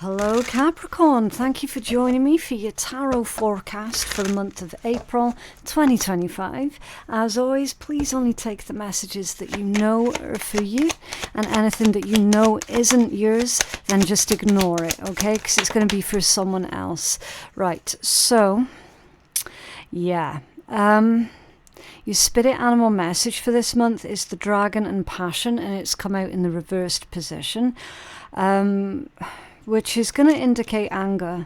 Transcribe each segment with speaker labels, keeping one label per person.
Speaker 1: Hello Capricorn, thank you for joining me for your tarot forecast for the month of April 2025. As always, please only take the messages that you know are for you, and anything that you know isn't yours, then just ignore it, okay? Because it's going to be for someone else. Right, so, yeah. Your spirit animal message for this month is the Dragon and Passion, and it's come out in the reversed position. Which is going to indicate anger.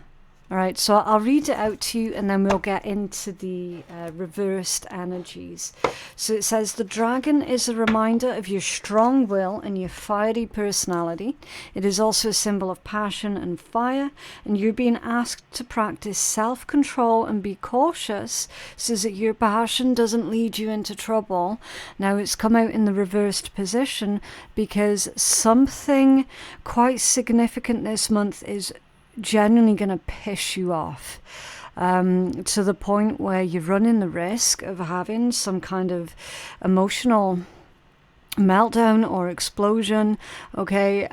Speaker 1: All right, so I'll read it out to you and then we'll get into the reversed energies. So it says, the dragon is a reminder of your strong will and your fiery personality. It is also a symbol of passion and fire, and you're being asked to practice self-control and be cautious so that your passion doesn't lead you into trouble. Now it's come out in the reversed position because something quite significant this month is genuinely going to piss you off, to the point where you're running the risk of having some kind of emotional meltdown or explosion. Okay,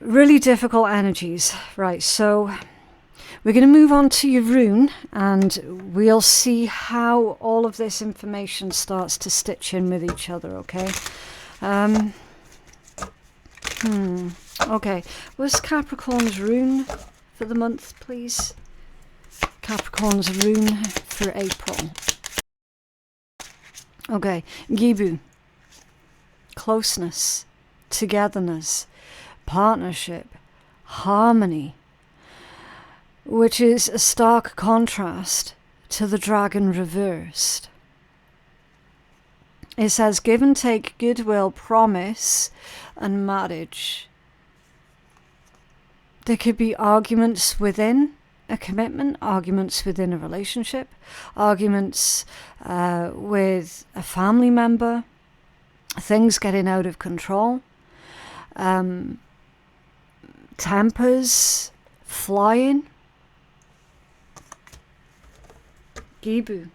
Speaker 1: really difficult energies. Right, so we're going to move on to your rune and we'll see how all of this information starts to stitch in with each other. Okay. Okay, what's Capricorn's rune for the month, please? Capricorn's rune for April. Okay, Gibu. Closeness, togetherness, partnership, harmony, which is a stark contrast to the dragon reversed. It says give and take, goodwill, promise, and marriage. There could be arguments within a commitment, arguments within a relationship, arguments with a family member, things getting out of control, tempers flying. Gibu.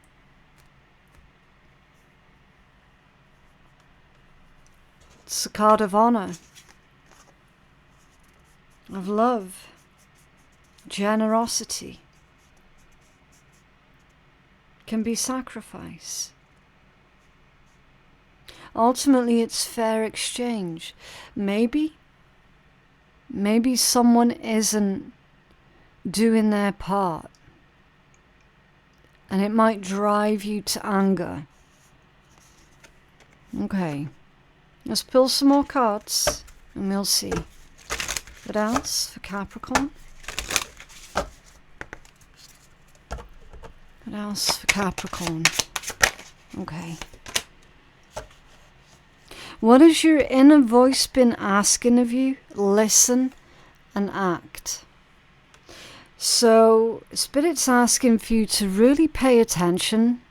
Speaker 1: It's a card of honor, of love, generosity. Can be sacrifice. Ultimately, it's fair exchange. Maybe someone isn't doing their part, and it might drive you to anger. Okay. Let's pull some more cards and we'll see. What else for Capricorn? What else for Capricorn? Okay. What has your inner voice been asking of you? Listen and act. So, Spirit's asking for you to really pay attention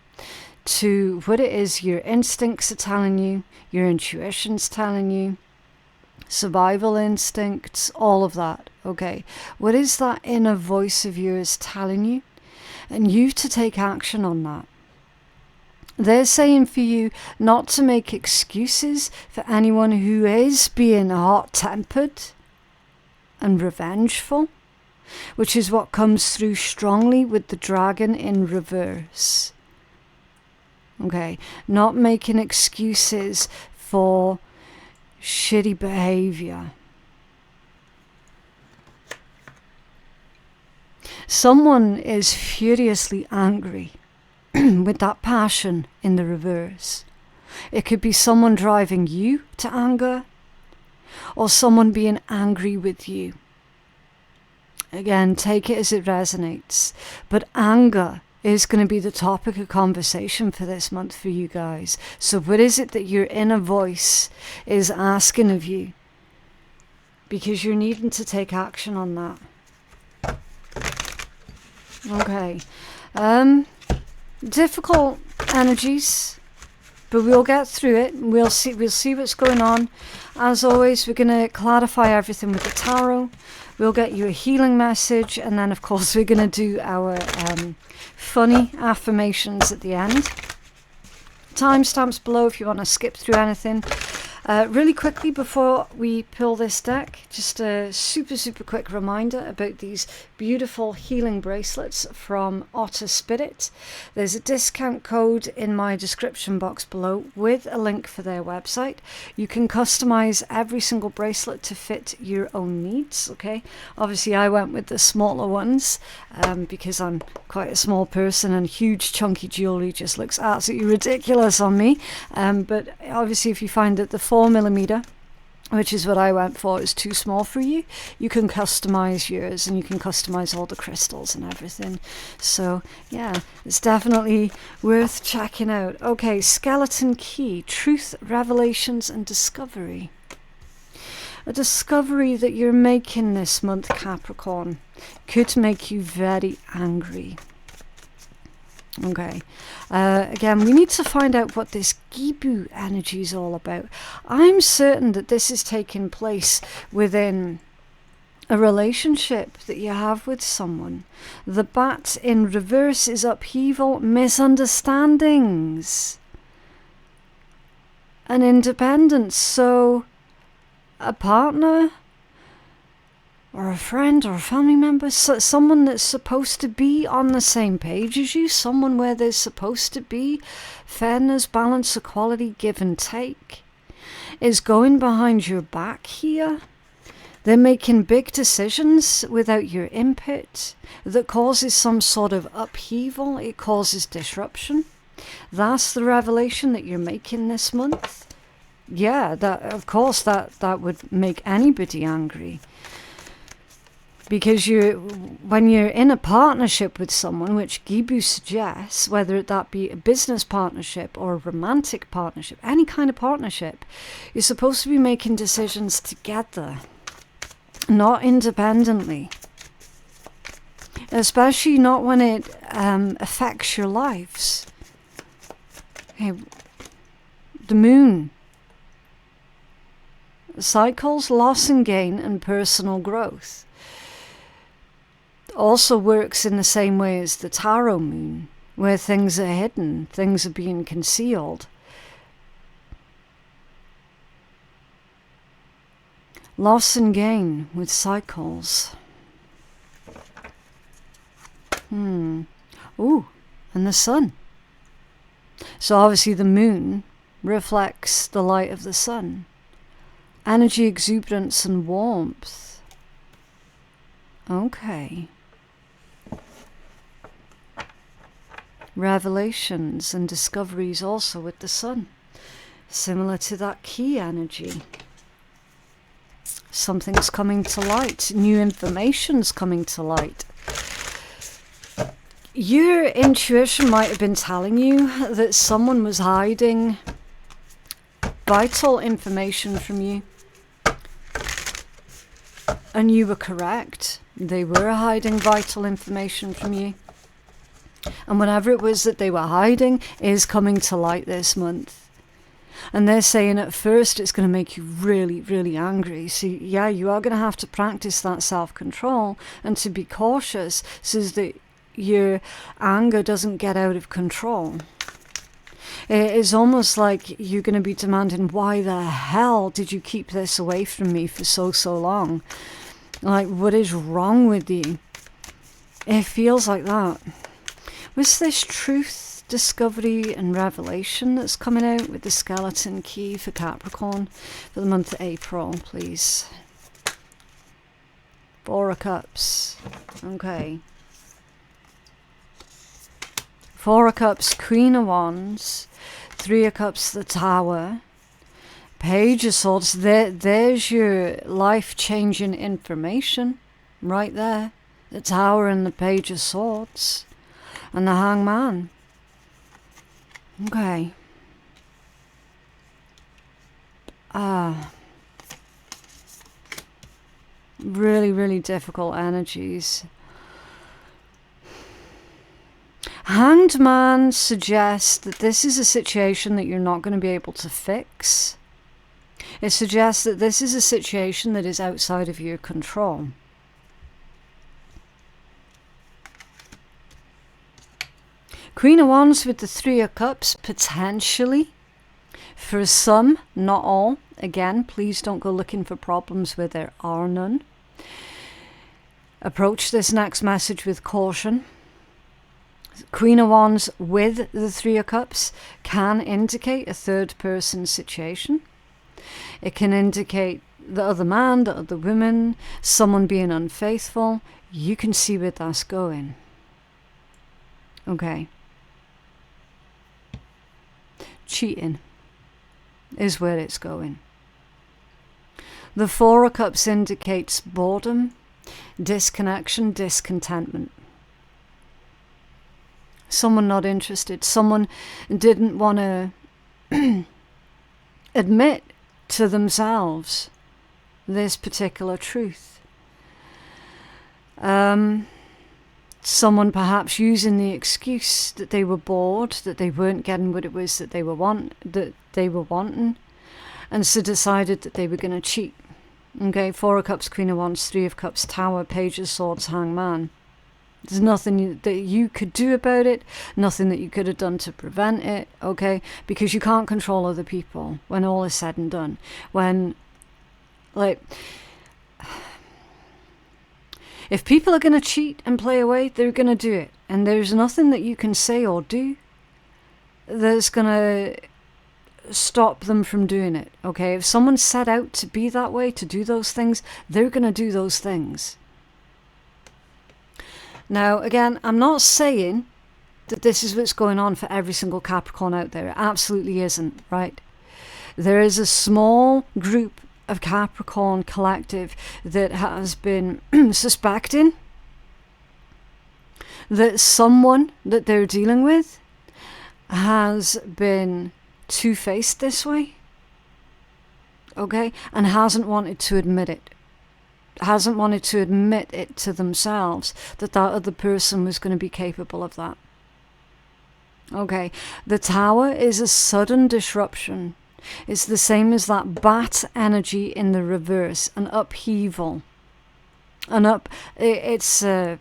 Speaker 1: to what it is your instincts are telling you, your intuition's telling you, survival instincts, all of that, okay? What is that inner voice of yours telling you? And you to take action on that. They're saying for you not to make excuses for anyone who is being hot-tempered and revengeful, which is what comes through strongly with the dragon in reverse. Okay, not making excuses for shitty behavior. Someone is furiously angry with that passion in the reverse. It could be someone driving you to anger or someone being angry with you. Again, take it as it resonates. But anger is going to be the topic of conversation for this month for you guys. So what is it that your inner voice is asking of you? Because you're needing to take action on that. Okay. Difficult energies, but we'll get through it. We'll see what's going on. As always, we're going to clarify everything with the tarot. We'll get you a healing message, and then of course we're going to do our funny affirmations at the end. Timestamps below if you want to skip through anything. Really quickly before we pull this deck, just a super quick reminder about these beautiful healing bracelets from Otter Spirit. There's a discount code in my description box below with a link for their website. You can customize every single bracelet to fit your own needs, okay? Obviously I went with the smaller ones because I'm quite a small person and huge chunky jewelry just looks absolutely ridiculous on me. But obviously if you find that the 4mm, which is what I went for, is too small for you, you can customize yours and you can customize all the crystals and everything. So yeah, it's definitely worth checking out. Okay, skeleton key, truth, revelations and discovery. A discovery that you're making this month, Capricorn, could make you very angry. Okay, again, we need to find out what this Gibu energy is all about. I'm certain that this is taking place within a relationship that you have with someone. The bat in reverse is upheaval, misunderstandings, and independence. So, a partner, or a friend or a family member, someone that's supposed to be on the same page as you, someone where there's supposed to be fairness, balance, equality, give and take, is going behind your back here. They're making big decisions without your input that causes some sort of upheaval. It causes disruption. That's the revelation that you're making this month. Yeah, that of course that would make anybody angry. Because when you're in a partnership with someone, which Gibu suggests, whether that be a business partnership or a romantic partnership, any kind of partnership, you're supposed to be making decisions together, not independently. Especially not when it affects your lives. Okay, the moon. Cycles, loss and gain, and personal growth. Also works in the same way as the tarot moon, where things are hidden, things are being concealed. Loss and gain with cycles. Ooh, and the sun. So obviously the moon reflects the light of the sun. Energy, exuberance and warmth. Okay. Revelations and discoveries also with the sun. Similar to that key energy. Something's coming to light. New information's coming to light. Your intuition might have been telling you that someone was hiding vital information from you. And you were correct. They were hiding vital information from you. And whatever it was that they were hiding is coming to light this month. And they're saying at first it's going to make you really, really angry. So yeah, you are going to have to practice that self-control and to be cautious so that your anger doesn't get out of control. It is almost like you're going to be demanding, why the hell did you keep this away from me for so long? Like, what is wrong with you? It feels like that. What's this truth, discovery and revelation that's coming out with the skeleton key for Capricorn for the month of April, please? 4 of Cups. Okay. 4 of Cups, Queen of Wands. 3 of Cups, the Tower. Page of Swords. There's your life-changing information right there. The Tower and the Page of Swords. And the Hangman. Okay. Really, really difficult energies. Hanged Man suggests that this is a situation that you're not going to be able to fix. It suggests that this is a situation that is outside of your control. Queen of Wands with the 3 of Cups, potentially For some, not all. Again, please don't go looking for problems where there are none. Approach this next message with caution. Queen of Wands with the Three of Cups can indicate a third person situation. It can indicate the other man, the other woman, someone being unfaithful. You can see where that's going. Okay. Cheating is where it's going. The Four of Cups indicates boredom, disconnection, discontentment. Someone not interested. Someone didn't want to admit to themselves this particular truth. Someone perhaps using the excuse that they were bored, that they weren't getting what it was that they were wanting, and so decided that they were going to cheat. Okay, Four of Cups, Queen of Wands, Three of Cups, Tower, Page of Swords, Hangman. There's nothing that you could do about it, nothing that you could have done to prevent it, okay? Because you can't control other people when all is said and done. When, like, if people are going to cheat and play away, they're going to do it. And there's nothing that you can say or do that's going to stop them from doing it, okay? If someone set out to be that way, to do those things, they're going to do those things. Now, again, I'm not saying that this is what's going on for every single Capricorn out there. It absolutely isn't, right? There is a small group of Capricorn collective that has been suspecting that someone that they're dealing with has been two-faced this way, okay, and hasn't wanted to admit it. Hasn't wanted to admit it to themselves that that other person was going to be capable of that. Okay, the Tower is a sudden disruption. It's the same as that bat energy in the reverse, an upheaval. It's your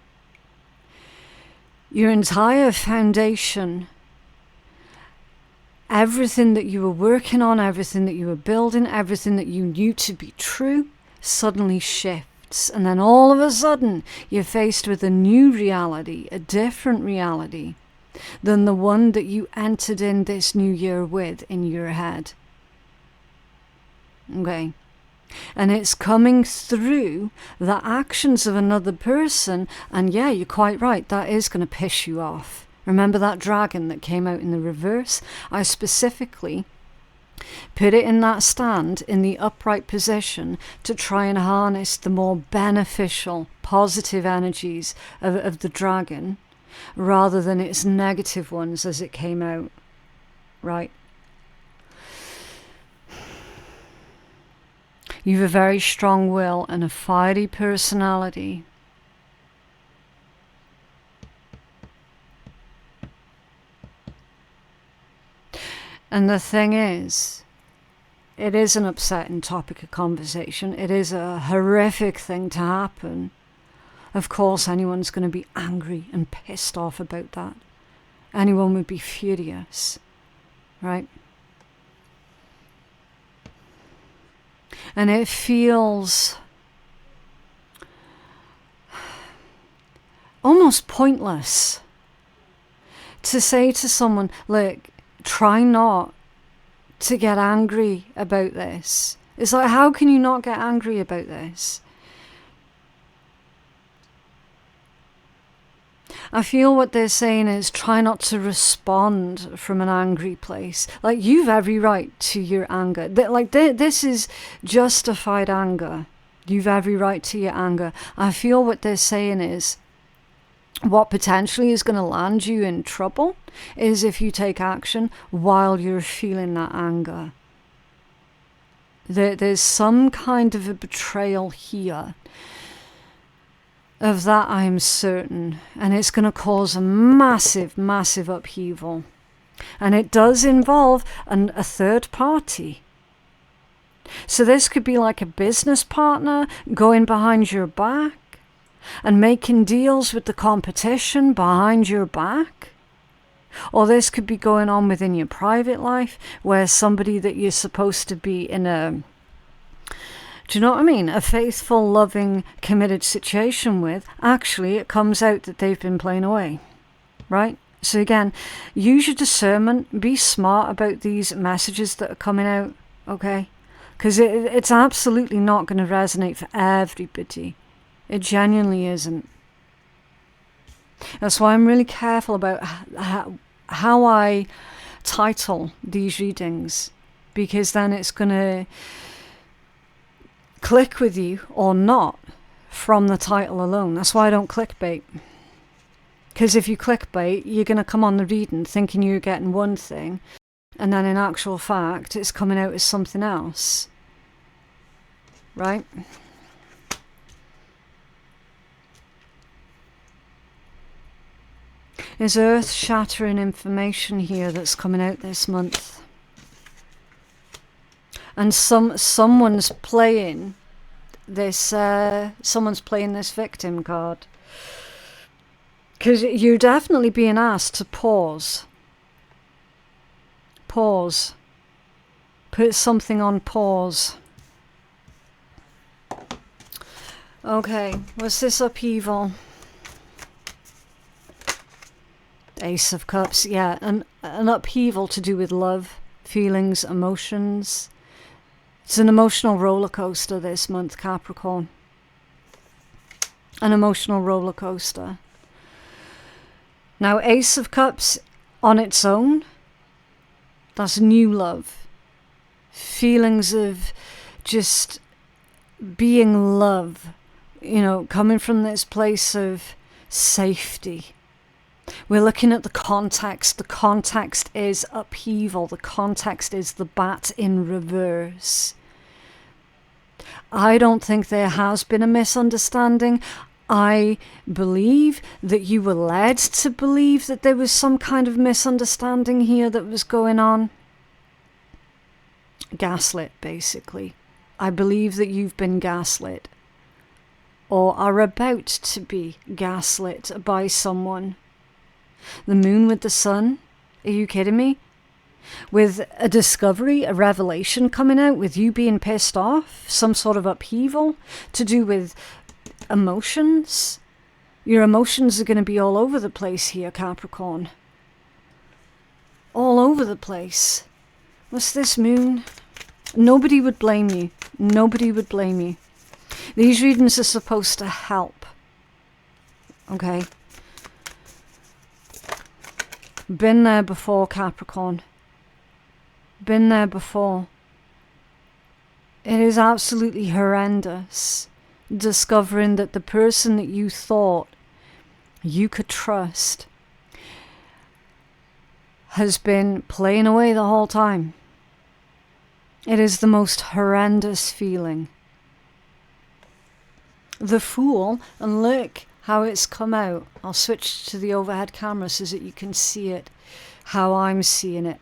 Speaker 1: entire foundation, everything that you were working on, everything that you were building, everything that you knew to be true, suddenly shifts, and then all of a sudden you're faced with a new reality, a different reality than the one that you entered in this new year with in your head. Okay, and it's coming through the actions of another person, and yeah, you're quite right, that is going to piss you off. Remember that dragon that came out in the reverse? I specifically put it in that stand in the upright position to try and harness the more beneficial, positive energies of the dragon rather than its negative ones as it came out, right? You have a very strong will and a fiery personality. And the thing is, it is an upsetting topic of conversation. It is a horrific thing to happen. Of course, anyone's going to be angry and pissed off about that. Anyone would be furious, right? And it feels almost pointless to say to someone, look, try not to get angry about this. It's like, how can you not get angry about this? I feel what they're saying is try not to respond from an angry place. Like, you've every right to your anger. This is justified anger. You've every right to your anger. I feel what they're saying is what potentially is going to land you in trouble is if you take action while you're feeling that anger. There's some kind of a betrayal here. Of that I'm certain, and it's going to cause a massive, massive upheaval. And it does involve a third party. So this could be like a business partner going behind your back and making deals with the competition behind your back. Or this could be going on within your private life, where somebody that you're supposed to be in a, do you know what I mean? A faithful, loving, committed situation with, actually it comes out that they've been playing away, right? So again, use your discernment, be smart about these messages that are coming out, okay? Because it's absolutely not going to resonate for everybody. It genuinely isn't. That's why I'm really careful about how I title these readings, because then it's going to click with you or not from the title alone. That's why I don't clickbait. Because if you clickbait, you're going to come on the reading thinking you're getting one thing, and then in actual fact, it's coming out as something else. Right? There's earth-shattering information here that's coming out this month. And someone's playing this victim card. Because you're definitely being asked to pause. Pause. Put something on pause. Okay, what's this upheaval? Ace of Cups, yeah, an upheaval to do with love, feelings, emotions. It's an emotional roller coaster this month, Capricorn. An emotional roller coaster. Now, Ace of Cups on its own, that's new love. Feelings of just being love, you know, coming from this place of safety. We're looking at the context. The context is upheaval. The context is the bat in reverse. I don't think there has been a misunderstanding. I believe that you were led to believe that there was some kind of misunderstanding here that was going on. Gaslit, basically. I believe that you've been gaslit, or are about to be gaslit by someone. The moon with the sun? Are you kidding me? With a discovery, a revelation coming out, with you being pissed off, some sort of upheaval to do with emotions. Your emotions are going to be all over the place here, Capricorn. All over the place. What's this moon? Nobody would blame you. Nobody would blame you. These readings are supposed to help. Okay? Been there before, Capricorn. Been there before. It is absolutely horrendous discovering that the person that you thought you could trust has been playing away the whole time. It is the most horrendous feeling. The Fool, and look how it's come out. I'll switch to the overhead camera so that you can see it, how I'm seeing it.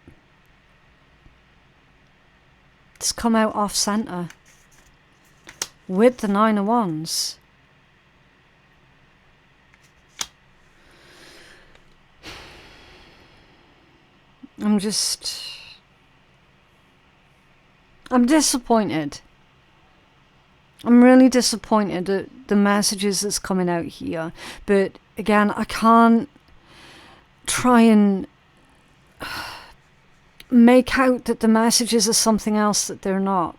Speaker 1: It's come out off center with the Nine of Wands. I'm disappointed. I'm really disappointed at the messages that's coming out here. But again, I can't try and make out that the messages are something else that they're not.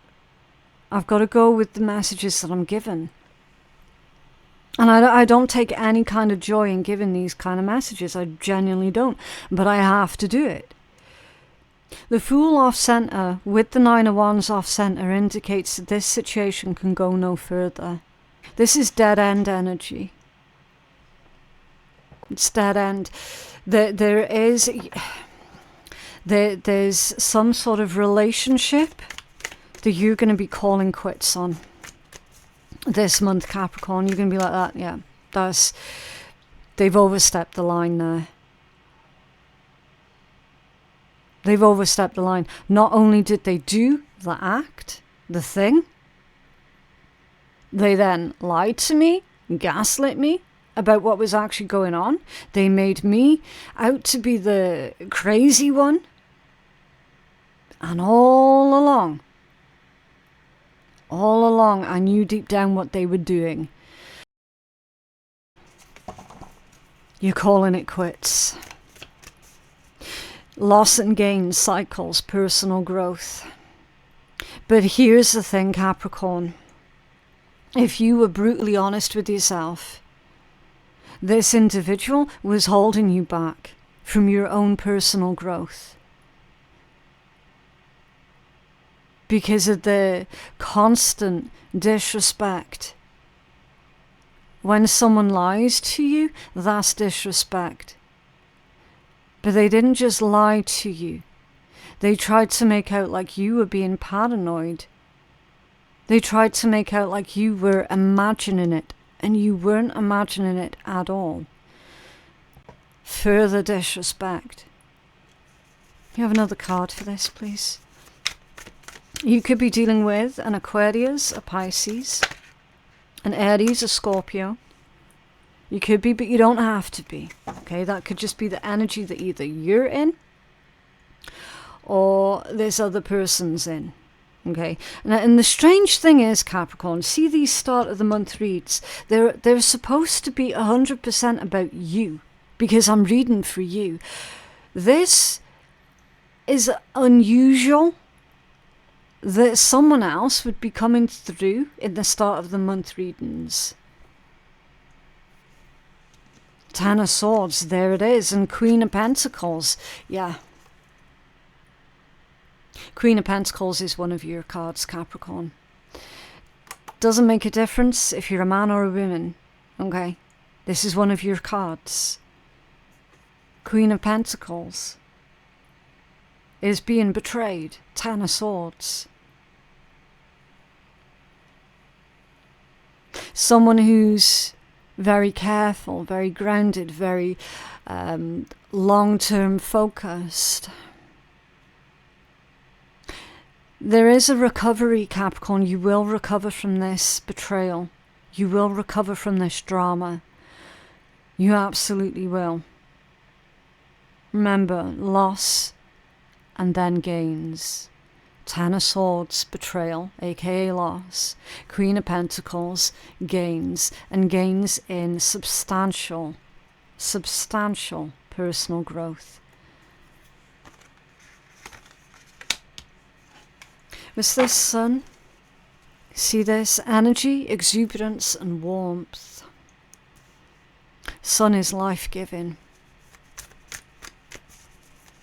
Speaker 1: I've got to go with the messages that I'm given. And I don't take any kind of joy in giving these kind of messages. I genuinely don't. But I have to do it. The Fool off center with the Nine of Wands off center indicates that this situation can go no further. This is dead end energy. It's dead end. There's some sort of relationship that you're going to be calling quits on this month, Capricorn. You're going to be like that, yeah. They've overstepped the line there. They've overstepped the line. Not only did they do the act, the thing, they then lied to me, gaslit me, about what was actually going on. They made me out to be the crazy one. And all along, I knew deep down what they were doing. You're calling it quits. Loss and gain cycles, personal growth. But here's the thing, Capricorn. If you were brutally honest with yourself, this individual was holding you back from your own personal growth. Because of the constant disrespect. When someone lies to you, that's disrespect. But they didn't just lie to you. They tried to make out like you were being paranoid. They tried to make out like you were imagining it, and you weren't imagining it at all. Further disrespect. You have another card for this, please. You could be dealing with an Aquarius, a Pisces, an Aries, a Scorpio. You could be, but you don't have to be. Okay, that could just be the energy that either you're in or this other person's in. Okay, and the strange thing is, Capricorn, see these start of the month reads, they're supposed to be 100% about you, because I'm reading for you. This is unusual that someone else would be coming through in the start of the month readings. Ten of Swords, there it is, and Queen of Pentacles, yeah. Queen of Pentacles is one of your cards, Capricorn. Doesn't make a difference if you're a man or a woman, okay? This is one of your cards. Queen of Pentacles is being betrayed. Ten of Swords. Someone who's very careful, very grounded, very long-term focused. There is a recovery, Capricorn. You will recover from this betrayal. You will recover from this drama. You absolutely will. Remember, loss and then gains. Ten of Swords, betrayal, aka loss. Queen of Pentacles, gains. And gains in substantial personal growth. Was this Sun? See this? Energy, exuberance and warmth. Sun is life-giving.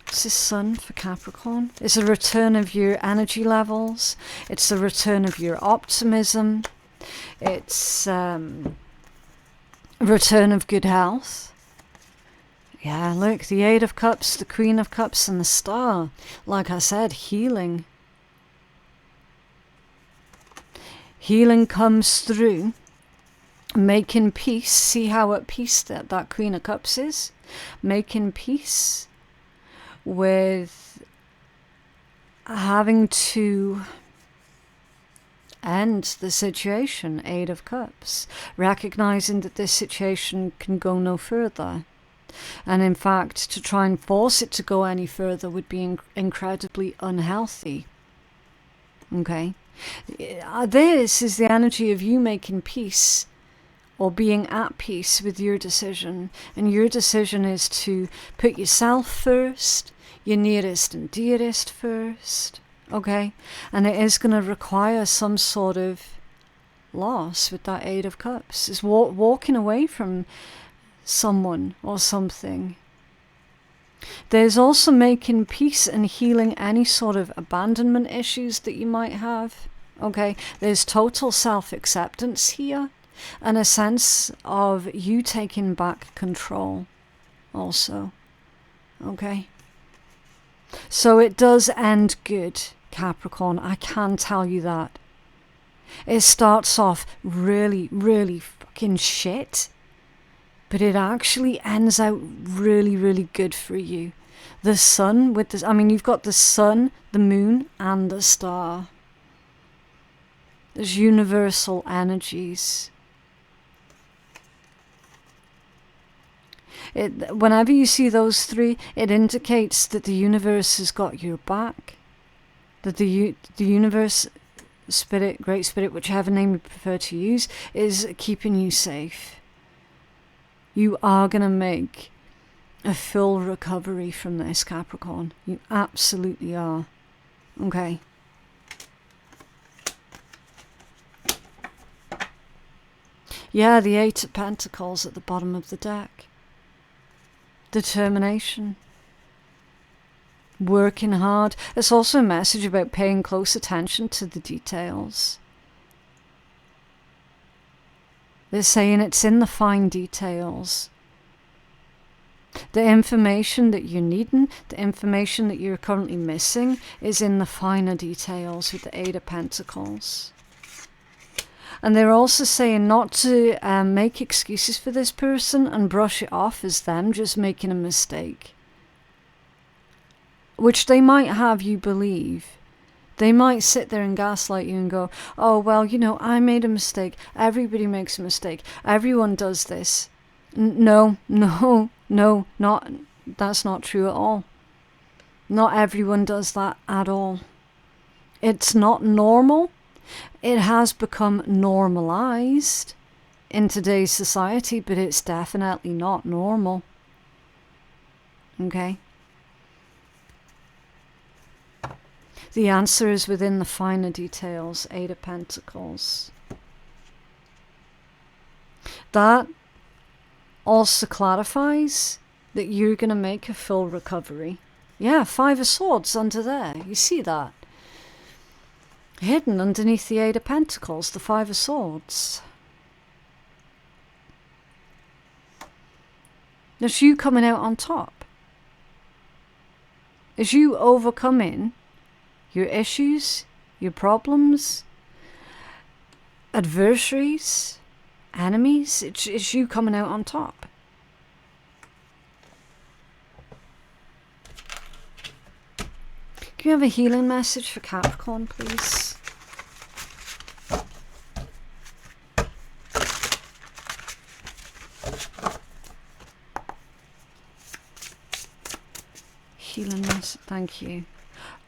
Speaker 1: This is Sun for Capricorn. It's a return of your energy levels. It's a return of your optimism. It's a return of good health. Yeah, look, the Eight of Cups, the Queen of Cups and the Star. Like I said, healing. Healing comes through. Making peace. See how at peace that Queen of Cups is? Making peace with having to end the situation. Eight of Cups. Recognizing that this situation can go no further. And in fact, to try and force it to go any further would be incredibly unhealthy. Okay? This is the energy of you making peace or being at peace with your decision. And your decision is to put yourself first, your nearest and dearest first. Okay? And it is going to require some sort of loss with that Eight of Cups. It's walking away from someone or something. There's also making peace and healing any sort of abandonment issues that you might have. Okay, there's total self-acceptance here and a sense of you taking back control also. Okay, so it does end good, Capricorn. I can tell you that. It starts off really, really fucking shit, but it actually ends out really, really good for you. The Sun with this, I mean, you've got the Sun, the Moon, and the Star. There's universal energies. Whenever you see those three, it indicates that the universe has got your back. That the universe, spirit, great spirit, whichever name you prefer to use, is keeping you safe. You are going to make a full recovery from this, Capricorn. You absolutely are. Okay. Yeah, the Eight of Pentacles at the bottom of the deck. Determination. Working hard. It's also a message about paying close attention to the details. They're saying it's in the fine details. The information that you're needing, the information that you're currently missing, is in the finer details with the Eight of Pentacles. And they're also saying not to make excuses for this person and brush it off as them just making a mistake. Which they might have you believe. They might sit there and gaslight you and go, oh, well, you know, I made a mistake. Everybody makes a mistake. Everyone does this. No, that's not true at all. Not everyone does that at all. It's not normal. It has become normalized in today's society, but it's definitely not normal. Okay? The answer is within the finer details, Eight of Pentacles. That also clarifies that you're going to make a full recovery. Yeah, Five of Swords under there. You see that? Hidden underneath the Eight of Pentacles, the Five of Swords. There's you coming out on top. As you overcoming your issues, your problems, adversaries, enemies, it's you coming out on top. Can you have a healing message for Capricorn, please? Healing message, thank you.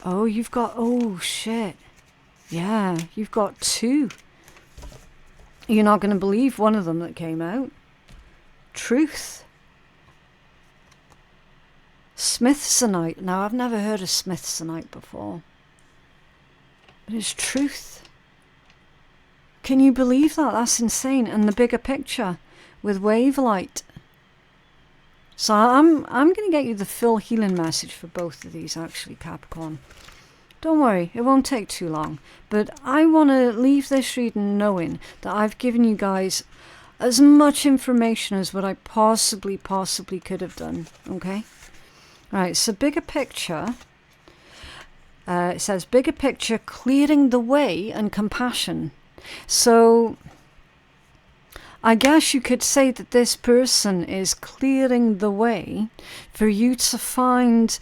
Speaker 1: Oh, you've got, oh shit. Yeah, you've got two. You're not going to believe one of them that came out. Truth. Smithsonite. Now, I've never heard of Smithsonite before. But it's truth. Can you believe that? That's insane. And the bigger picture with Wavelight. So I'm going to get you the full healing message for both of these, actually, Capricorn. Don't worry, it won't take too long. But I want to leave this reading knowing that I've given you guys as much information as what I possibly could have done. Okay? Right, so bigger picture. It says, bigger picture, clearing the way and compassion. So I guess you could say that this person is clearing the way for you to find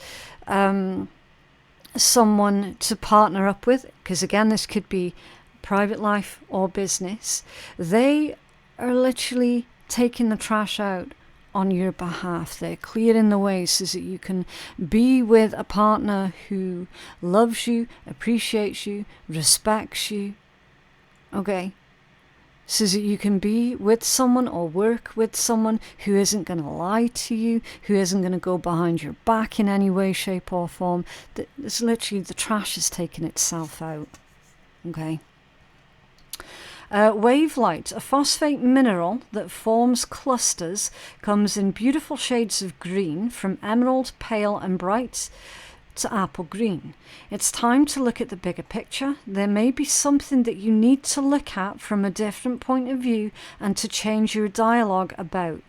Speaker 1: someone to partner up with, because again, this could be private life or business. They are literally taking the trash out on your behalf. They're clearing the way so that you can be with a partner who loves you, appreciates you, respects you. Okay? So that you can be with someone or work with someone who isn't going to lie to you, who isn't going to go behind your back in any way, shape or form. It's literally the trash is taking itself out. Okay? Wavelight, a phosphate mineral that forms clusters, comes in beautiful shades of green, from emerald, pale and bright to apple green. It's time to look at the bigger picture. There may be something that you need to look at from a different point of view and to change your dialogue about.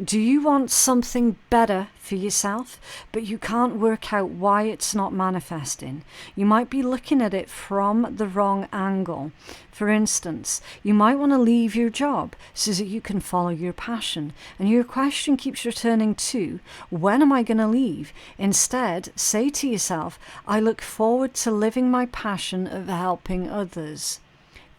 Speaker 1: Do you want something better for yourself, but you can't work out why it's not manifesting? You might be looking at it from the wrong angle. For instance, you might want to leave your job so that you can follow your passion, and your question keeps returning to, when am I going to leave? Instead, say to yourself, I look forward to living my passion of helping others.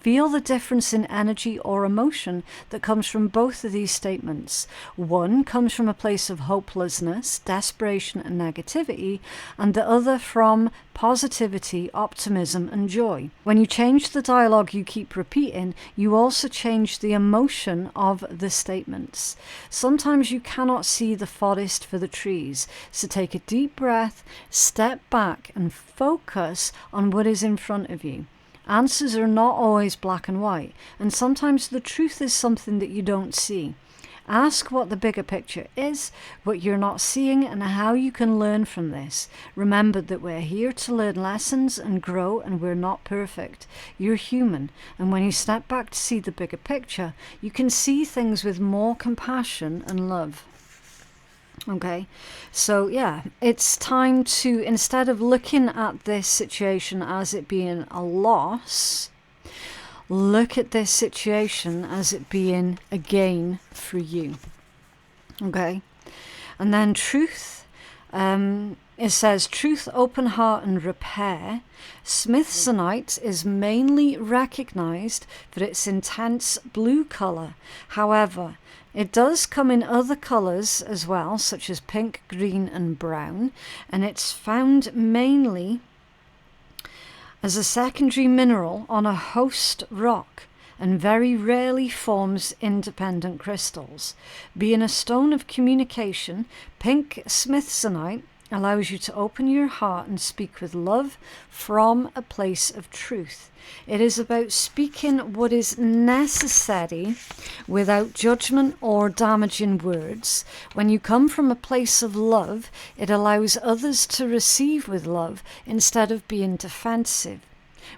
Speaker 1: Feel the difference in energy or emotion that comes from both of these statements. One comes from a place of hopelessness, desperation, and negativity, and the other from positivity, optimism, and joy. When you change the dialogue you keep repeating, you also change the emotion of the statements. Sometimes you cannot see the forest for the trees, so take a deep breath, step back, and focus on what is in front of you. Answers are not always black and white, and sometimes the truth is something that you don't see. Ask what the bigger picture is, what you're not seeing, and how you can learn from this. Remember that we're here to learn lessons and grow, and we're not perfect. You're human, and when you step back to see the bigger picture, you can see things with more compassion and love. Okay, so yeah, it's time to, instead of looking at this situation as it being a loss, look at this situation as it being a gain for you. Okay, and then truth, it says truth, open heart, and repair. Smithsonite is mainly recognized for its intense blue color. However, it does come in other colors as well, such as pink, green, and brown, and it's found mainly as a secondary mineral on a host rock and very rarely forms independent crystals. Being a stone of communication, pink smithsonite allows you to open your heart and speak with love from a place of truth. It is about speaking what is necessary without judgment or damaging words. When you come from a place of love, it allows others to receive with love instead of being defensive.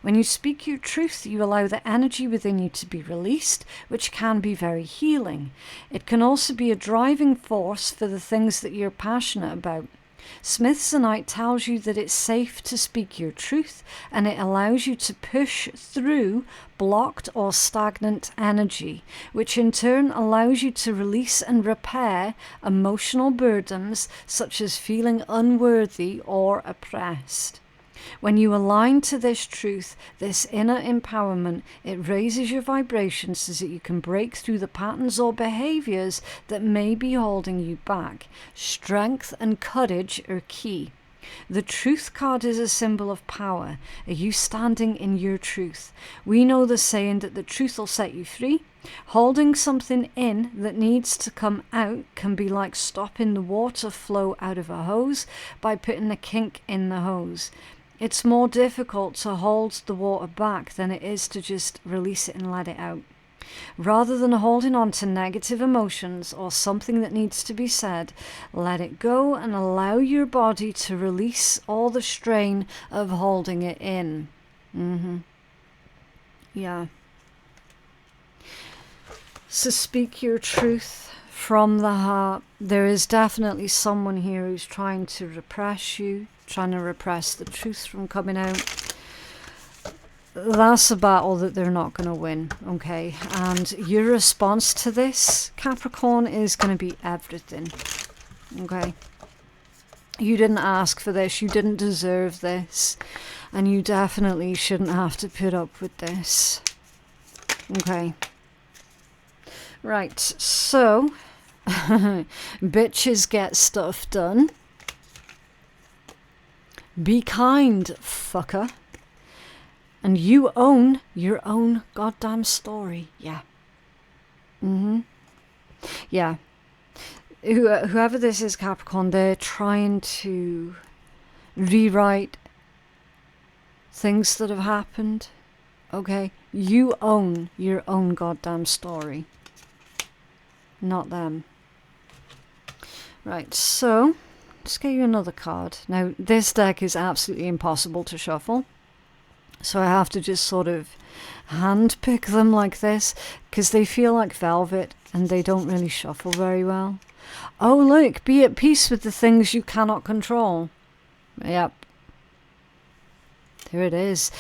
Speaker 1: When you speak your truth, you allow the energy within you to be released, which can be very healing. It can also be a driving force for the things that you're passionate about. Smithsonite tells you that it's safe to speak your truth, and it allows you to push through blocked or stagnant energy, which in turn allows you to release and repair emotional burdens such as feeling unworthy or oppressed. When you align to this truth, this inner empowerment, it raises your vibrations so that you can break through the patterns or behaviors that may be holding you back. Strength and courage are key. The truth card is a symbol of power. Are you standing in your truth? We know the saying that the truth will set you free. Holding something in that needs to come out can be like stopping the water flow out of a hose by putting a kink in the hose. It's more difficult to hold the water back than it is to just release it and let it out. Rather than holding on to negative emotions or something that needs to be said, let it go and allow your body to release all the strain of holding it in. Yeah. So speak your truth from the heart. There is definitely someone here who's trying to repress you, trying to repress the truth from coming out. That's a battle that they're not going to win, okay? And your response to this, Capricorn, is going to be everything, okay? You didn't ask for this, you didn't deserve this, and you definitely shouldn't have to put up with this, okay? Right, so, bitches get stuff done. Be kind, fucker. And you own your own goddamn story. Yeah. Yeah. Whoever this is, Capricorn, they're trying to rewrite things that have happened. Okay? You own your own goddamn story. Not them. Right, so let's get you another card. Now, this deck is absolutely impossible to shuffle, so I have to just sort of hand pick them like this because they feel like velvet and they don't really shuffle very well. Oh, look, be at peace with the things you cannot control. Yep. There it is.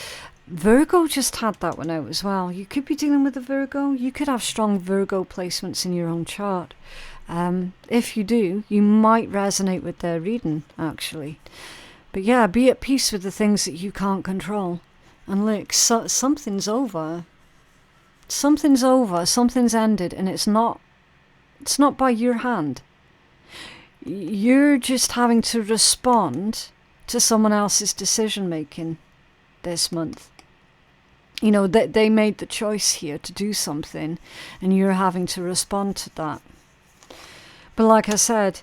Speaker 1: Virgo just had that one out as well. You could be dealing with a Virgo. You could have strong Virgo placements in your own chart. If you do, you might resonate with their reading, actually. But yeah, be at peace with the things that you can't control. And look, something's over. Something's over, something's ended, and it's not by your hand. You're just having to respond to someone else's decision making this month. You know, they made the choice here to do something, and you're having to respond to that. But like I said,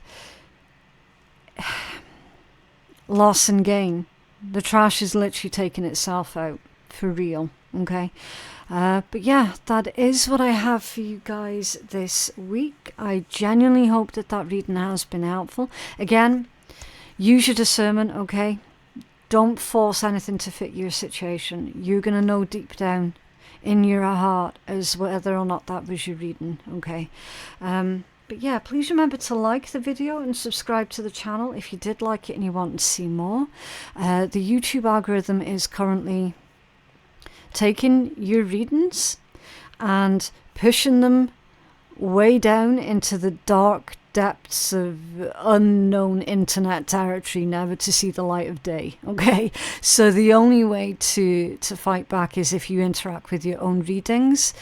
Speaker 1: loss and gain. The trash is literally taking itself out for real, okay? But yeah, that is what I have for you guys this week. I genuinely hope that reading has been helpful. Again, use your discernment, okay? Don't force anything to fit your situation. You're going to know deep down in your heart as whether or not that was your reading, okay? But yeah, please remember to like the video and subscribe to the channel if you did like it and you want to see more. The YouTube algorithm is currently taking your readings and pushing them way down into the dark depths of unknown internet territory, never to see the light of day, okay? So the only way to fight back is if you interact with your own readings.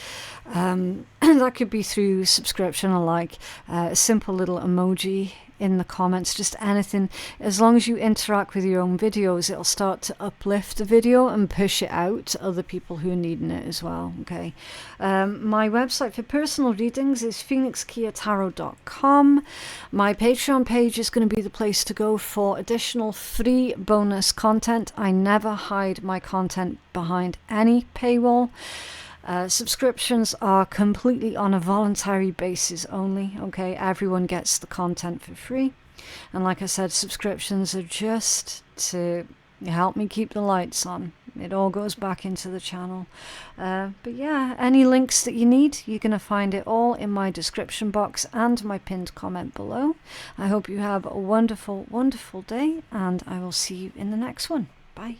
Speaker 1: That could be through subscription or like a simple little emoji in the comments, just anything. As long as you interact with your own videos, it'll start to uplift the video and push it out to other people who are needing it as well, okay? My website for personal readings is phoenixkeiatarot.com. My Patreon page is going to be the place to go for additional free bonus content. I never hide my content behind any paywall. Subscriptions are completely on a voluntary basis only, okay? Everyone gets the content for free. And like I said, subscriptions are just to help me keep the lights on. It all goes back into the channel. But yeah, any links that you need, you're going to find it all in my description box and my pinned comment below. I hope you have a wonderful, wonderful day, and I will see you in the next one. Bye.